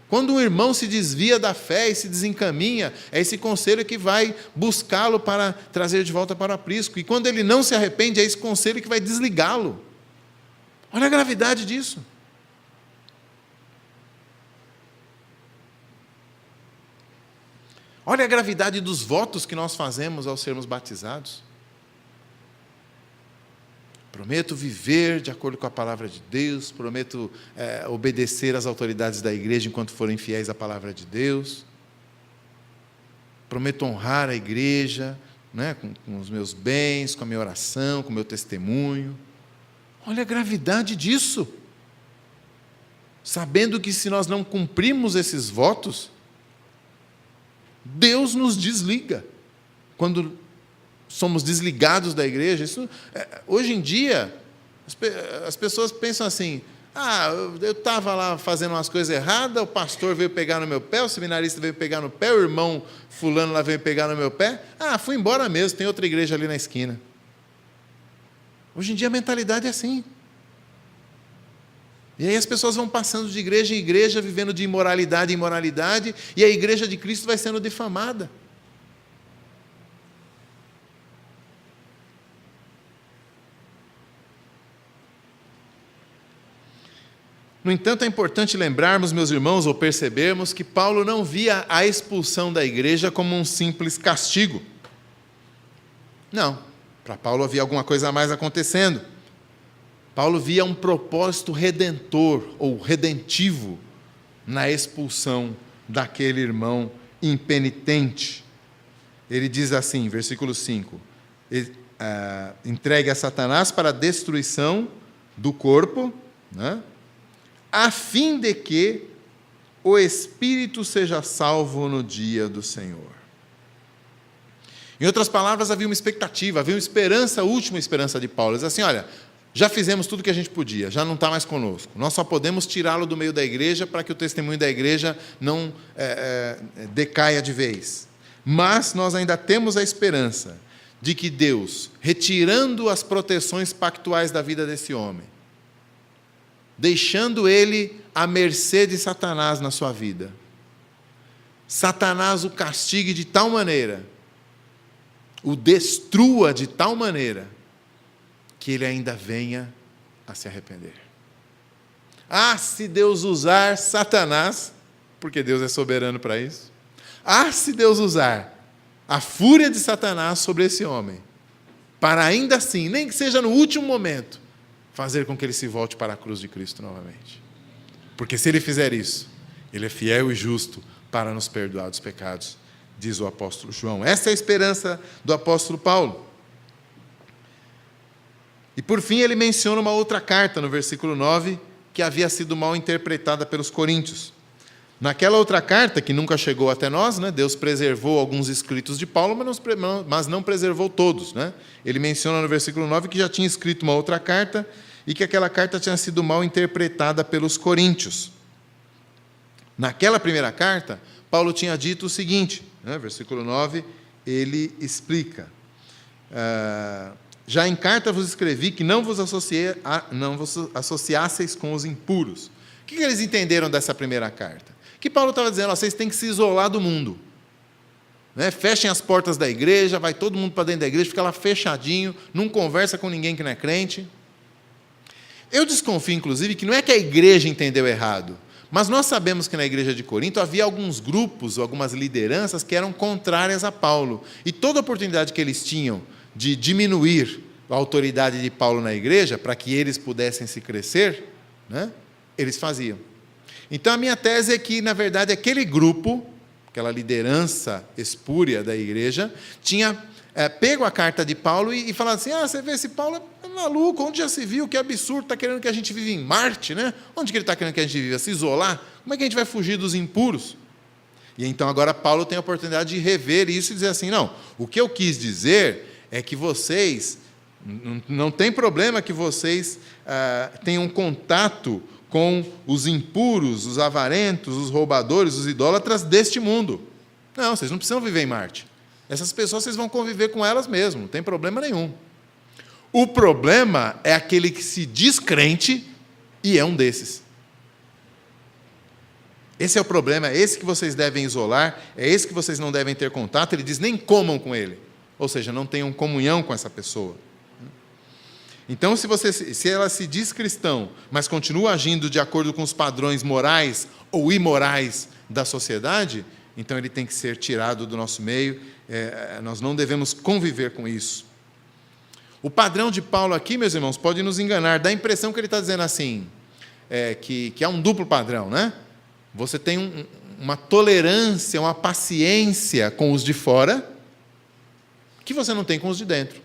Quando um irmão se desvia da fé e se desencaminha, é esse conselho que vai buscá-lo para trazer de volta para o aprisco. E quando ele não se arrepende, é esse conselho que vai desligá-lo. Olha a gravidade disso. Olha a gravidade dos votos que nós fazemos ao sermos batizados. Prometo viver de acordo com a palavra de Deus, prometo obedecer às autoridades da igreja enquanto forem fiéis à palavra de Deus, prometo honrar a igreja, né, com os meus bens, com a minha oração, com o meu testemunho. Olha a gravidade disso. Sabendo que se nós não cumprimos esses votos, Deus nos desliga. Quando somos desligados da igreja, hoje em dia, as pessoas pensam assim, eu estava lá fazendo umas coisas erradas, o pastor veio pegar no meu pé, o seminarista veio pegar no pé, o irmão fulano lá veio pegar no meu pé, fui embora mesmo, tem outra igreja ali na esquina. Hoje em dia a mentalidade é assim. E aí as pessoas vão passando de igreja em igreja, vivendo de imoralidade em imoralidade, e a igreja de Cristo vai sendo difamada. No entanto, é importante lembrarmos, meus irmãos, ou percebermos que Paulo não via a expulsão da igreja como um simples castigo. Não, para Paulo havia alguma coisa a mais acontecendo. Paulo via um propósito redentor ou redentivo na expulsão daquele irmão impenitente. Ele diz assim, versículo 5, entregue a Satanás para a destruição do corpo, né? A fim de que o espírito seja salvo no dia do Senhor. Em outras palavras, havia uma expectativa, havia uma esperança, a última esperança de Paulo. Ele diz assim, olha, já fizemos tudo o que a gente podia, já não está mais conosco. Nós só podemos tirá-lo do meio da igreja para que o testemunho da igreja não decaia de vez. Mas nós ainda temos a esperança de que Deus, retirando as proteções pactuais da vida desse homem, deixando ele à mercê de Satanás na sua vida, Satanás o castigue de tal maneira, o destrua de tal maneira, que ele ainda venha a se arrepender. Ah, se Deus usar Satanás, porque Deus é soberano para isso, se Deus usar a fúria de Satanás sobre esse homem, para ainda assim, nem que seja no último momento, fazer com que ele se volte para a cruz de Cristo novamente. Porque se ele fizer isso, ele é fiel e justo para nos perdoar dos pecados, diz o apóstolo João. Essa é a esperança do apóstolo Paulo. E por fim ele menciona uma outra carta no versículo 9, que havia sido mal interpretada pelos coríntios. Naquela outra carta, que nunca chegou até nós, né, Deus preservou alguns escritos de Paulo, mas não preservou todos. Né? Ele menciona no versículo 9 que já tinha escrito uma outra carta e que aquela carta tinha sido mal interpretada pelos coríntios. Naquela primeira carta, Paulo tinha dito o seguinte, né, versículo 9, ele explica: já em carta vos escrevi que não vos associasseis com os impuros. O que eles entenderam dessa primeira carta? Que Paulo estava dizendo, vocês têm que se isolar do mundo. Né? Fechem as portas da igreja, vai todo mundo para dentro da igreja, fica lá fechadinho, não conversa com ninguém que não é crente. Eu desconfio, inclusive, que não é que a igreja entendeu errado, mas nós sabemos que na igreja de Corinto havia alguns grupos, algumas lideranças que eram contrárias a Paulo. E toda oportunidade que eles tinham de diminuir a autoridade de Paulo na igreja, para que eles pudessem se crescer, né, eles faziam. Então a minha tese é que, na verdade, aquele grupo, aquela liderança espúria da igreja, tinha pego a carta de Paulo e falado assim, você vê, esse Paulo é maluco, onde já se viu, que absurdo, está querendo que a gente vive em Marte, né? Onde que ele está querendo que a gente viva? Se isolar? Como é que a gente vai fugir dos impuros? E então agora Paulo tem a oportunidade de rever isso e dizer assim, não, o que eu quis dizer é que vocês, não tem problema que vocês tenham contato com os impuros, os avarentos, os roubadores, os idólatras deste mundo. Não, vocês não precisam viver em Marte. Essas pessoas vocês vão conviver com elas mesmo, não tem problema nenhum. O problema é aquele que se diz crente e é um desses. Esse é o problema, é esse que vocês devem isolar, é esse que vocês não devem ter contato. Ele diz, nem comam com ele. Ou seja, não tenham comunhão com essa pessoa. Então, se ela se diz cristão, mas continua agindo de acordo com os padrões morais ou imorais da sociedade, então ele tem que ser tirado do nosso meio, nós não devemos conviver com isso. O padrão de Paulo aqui, meus irmãos, pode nos enganar, dá a impressão que ele está dizendo assim, que há um duplo padrão, né? Você tem uma tolerância, uma paciência com os de fora, que você não tem com os de dentro.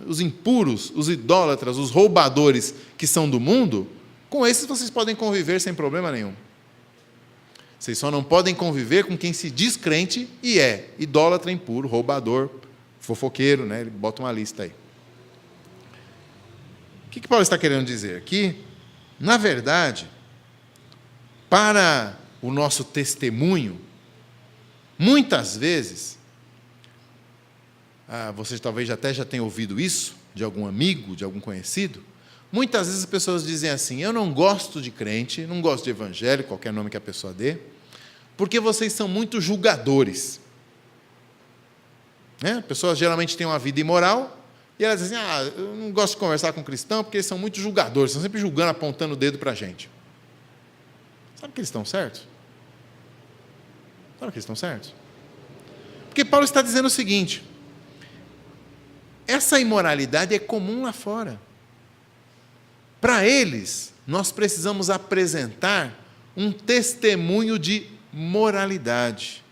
Os impuros, os idólatras, os roubadores que são do mundo, com esses vocês podem conviver sem problema nenhum. Vocês só não podem conviver com quem se diz crente e é idólatra, impuro, roubador, fofoqueiro, né? Ele bota uma lista aí. O que Paulo está querendo dizer aqui? Na verdade, para o nosso testemunho, muitas vezes, você talvez até já tenha ouvido isso de algum amigo, de algum conhecido, Muitas vezes as pessoas dizem assim: eu não gosto de crente, não gosto de evangelho, qualquer nome que a pessoa dê, porque vocês são muito julgadores. Né? Pessoas geralmente têm uma vida imoral, e elas dizem: eu não gosto de conversar com cristão, porque eles são muito julgadores, estão sempre julgando, apontando o dedo para a gente. Sabe que eles estão certos? Sabe que eles estão certos? Porque Paulo está dizendo o seguinte: essa imoralidade é comum lá fora. Para eles, nós precisamos apresentar um testemunho de moralidade.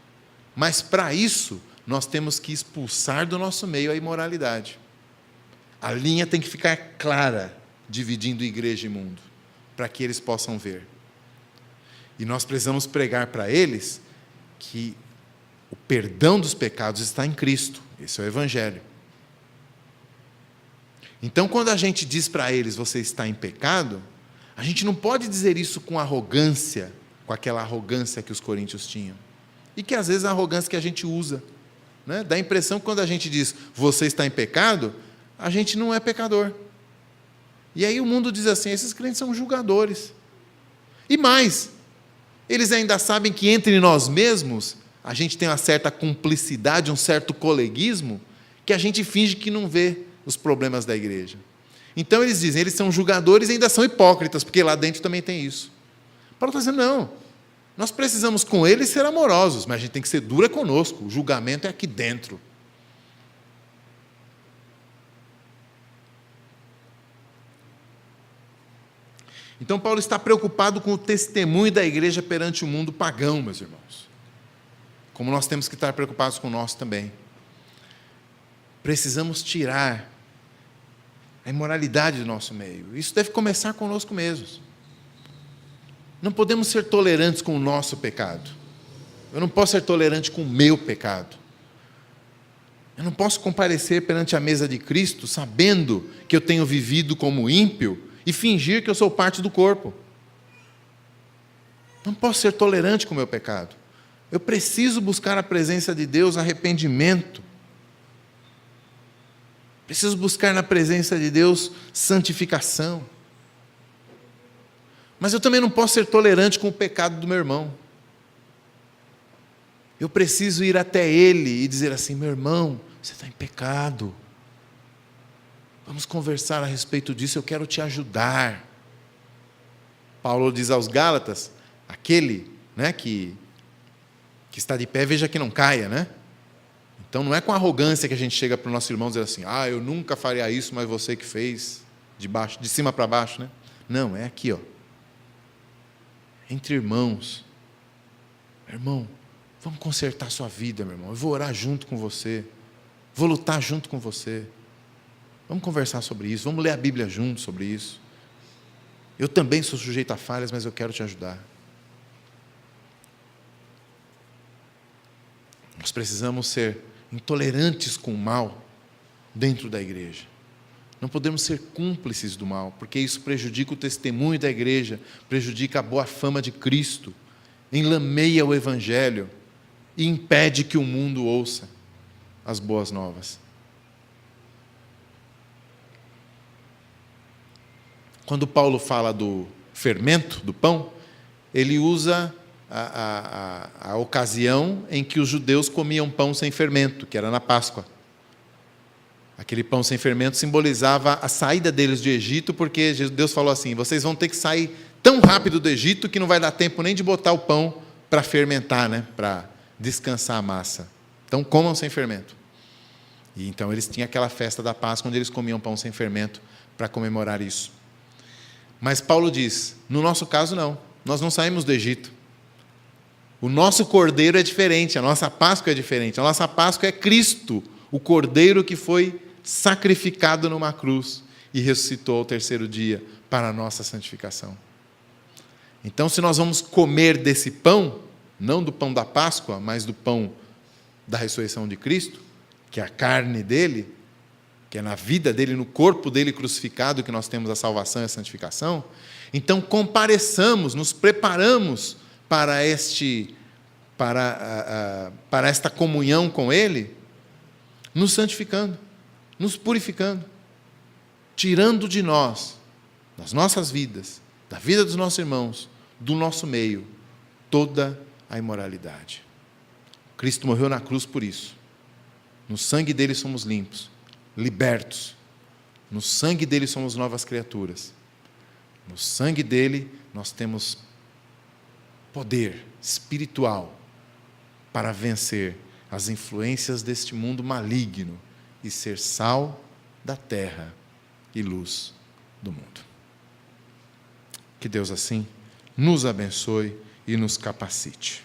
Mas, para isso, nós temos que expulsar do nosso meio a imoralidade. A linha tem que ficar clara, dividindo igreja e mundo, para que eles possam ver. E nós precisamos pregar para eles que o perdão dos pecados está em Cristo. Esse é o Evangelho. Então, quando a gente diz para eles: você está em pecado, a gente não pode dizer isso com arrogância, com aquela arrogância que os coríntios tinham. E que às vezes é a arrogância que a gente usa. Né? Dá a impressão que quando a gente diz: você está em pecado, a gente não é pecador. E aí o mundo diz assim: esses crentes são julgadores. E mais, eles ainda sabem que entre nós mesmos, a gente tem uma certa cumplicidade, um certo coleguismo, que a gente finge que não vê os problemas da igreja. Então eles dizem: eles são julgadores e ainda são hipócritas, porque lá dentro também tem isso. Paulo está dizendo: não, nós precisamos com eles ser amorosos, mas a gente tem que ser dura conosco, o julgamento é aqui dentro. Então Paulo está preocupado com o testemunho da igreja perante o mundo pagão, meus irmãos. Como nós temos que estar preocupados com o nosso também. Precisamos tirar a imoralidade do nosso meio. Isso deve começar conosco mesmos. Não podemos ser tolerantes com o nosso pecado. Eu não posso ser tolerante com o meu pecado. Eu não posso comparecer perante a mesa de Cristo sabendo que eu tenho vivido como ímpio e fingir que eu sou parte do corpo. Não posso ser tolerante com o meu pecado. Eu preciso buscar a presença de Deus, arrependimento. Preciso buscar na presença de Deus santificação. Mas eu também não posso ser tolerante com o pecado do meu irmão. Eu preciso ir até ele e dizer assim: meu irmão, você está em pecado. Vamos conversar a respeito disso, eu quero te ajudar. Paulo diz aos Gálatas: aquele, né, que está de pé, veja que não caia, né? Então não é com arrogância que a gente chega para o nosso irmão e dizer assim: eu nunca faria isso, mas você que fez, de cima para baixo, né? Não, é aqui, ó. Entre irmãos. Irmão, vamos consertar sua vida, meu irmão. Eu vou orar junto com você. Vou lutar junto com você. Vamos conversar sobre isso. Vamos ler a Bíblia junto sobre isso. Eu também sou sujeito a falhas, mas eu quero te ajudar. Nós precisamos ser intolerantes com o mal dentro da igreja. Não podemos ser cúmplices do mal, porque isso prejudica o testemunho da igreja, prejudica a boa fama de Cristo, enlameia o Evangelho e impede que o mundo ouça as boas novas. Quando Paulo fala do fermento, do pão, ele usa a ocasião em que os judeus comiam pão sem fermento, que era na Páscoa. Aquele pão sem fermento simbolizava a saída deles do Egito, porque Deus falou assim: vocês vão ter que sair tão rápido do Egito que não vai dar tempo nem de botar o pão para fermentar, né? Para descansar a massa. Então comam sem fermento. E então eles tinham aquela festa da Páscoa onde eles comiam pão sem fermento para comemorar isso. Mas Paulo diz: no nosso caso não, nós não saímos do Egito. O nosso cordeiro é diferente, a nossa Páscoa é diferente. A nossa Páscoa é Cristo, o cordeiro que foi sacrificado numa cruz e ressuscitou ao terceiro dia para a nossa santificação. Então, se nós vamos comer desse pão, não do pão da Páscoa, mas do pão da ressurreição de Cristo, que é a carne dele, que é na vida dele, no corpo dele crucificado, que nós temos a salvação e a santificação, então compareçamos, nos preparamos para esta comunhão com ele, nos santificando, nos purificando, tirando de nós das nossas vidas, da vida dos nossos irmãos, do nosso meio, toda a imoralidade. Cristo morreu na cruz por isso. No sangue dele somos limpos, libertos. No sangue dele somos novas criaturas. No sangue dele nós temos poder espiritual para vencer as influências deste mundo maligno e ser sal da terra e luz do mundo. Que Deus assim nos abençoe e nos capacite.